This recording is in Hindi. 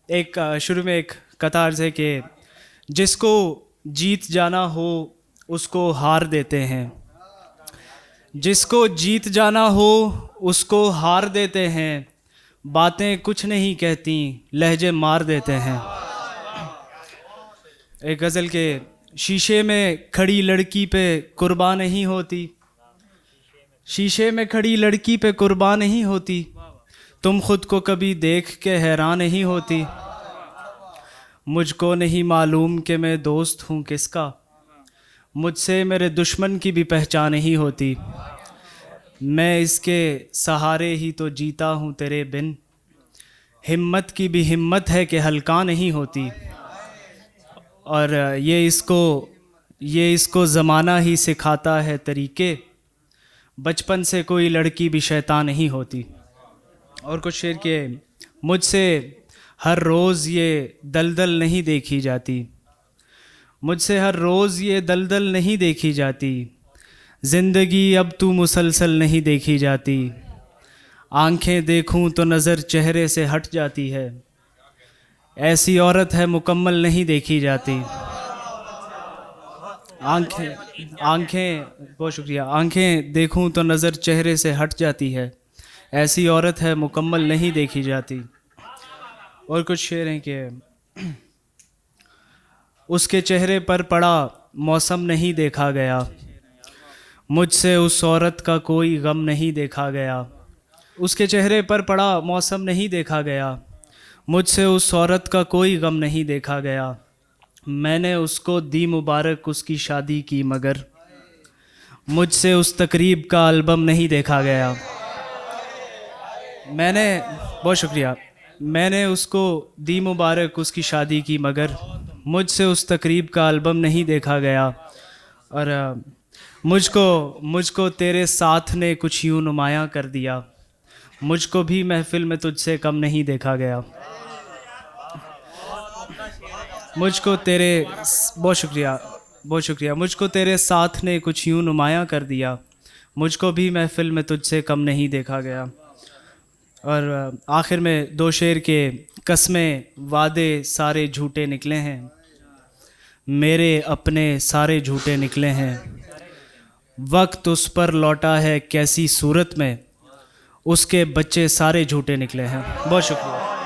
एक शुरू में एक कतार है कि जिसको जीत जाना हो उसको हार देते हैं, जिसको जीत जाना हो उसको हार देते हैं, बातें कुछ नहीं कहती लहजे मार देते हैं। एक गज़ल के शीशे में खड़ी लड़की पे कुर्बान नहीं होती, शीशे में खड़ी लड़की पे कुर्बान नहीं होती, तुम खुद को कभी देख के हैरान नहीं होती। मुझको नहीं मालूम कि मैं दोस्त हूँ किसका, मुझसे मेरे दुश्मन की भी पहचान नहीं होती। मैं इसके सहारे ही तो जीता हूँ तेरे बिन, हिम्मत की भी हिम्मत है कि हल्का नहीं होती। और ये इसको ज़माना ही सिखाता है तरीके, बचपन से कोई लड़की भी शैतान नहीं होती। और कुछ शेर के मुझसे हर रोज़ ये दलदल नहीं देखी जाती, मुझसे हर रोज़ ये दलदल नहीं देखी जाती, ज़िंदगी अब तू मुसलसल नहीं देखी जाती। आंखें देखूं तो नज़र चेहरे से हट जाती है, ऐसी औरत है मुकम्मल नहीं देखी जाती। आंखें आंखें बहुत शुक्रिया। आंखें देखूं तो नज़र चेहरे से हट जाती है, ऐसी औरत है मुकम्मल नहीं देखी जाती। और कुछ शेर हैं कि उसके चेहरे पर पड़ा मौसम नहीं देखा गया, मुझसे उस औरत का कोई गम नहीं देखा गया। उसके चेहरे पर पड़ा मौसम नहीं देखा गया, मुझसे उस औरत का कोई गम नहीं देखा गया। मैंने उसको दी मुबारक उसकी शादी की, मगर मुझसे उस तकरीब का एल्बम नहीं देखा गया। मैंने बहुत शुक्रिया। मैंने उसको दी मुबारक उसकी शादी की, मगर मुझसे उस तकरीब का एल्बम नहीं देखा गया। और मुझको तेरे साथ ने कुछ यूँ नुमायाँ कर दिया, मुझको भी महफिल में तुझसे कम नहीं देखा गया। मुझको तेरे बहुत शुक्रिया। मुझको तेरे साथ ने कुछ यूँ नुमायाँ कर दिया, मुझको भी महफिल में तुझसे कम नहीं देखा गया। और आखिर में दो शेर के कस्में वादे सारे झूठे निकले हैं, मेरे अपने सारे झूठे निकले हैं। वक्त उस पर लौटा है कैसी सूरत में, उसके बच्चे सारे झूठे निकले हैं। बहुत शुक्रिया।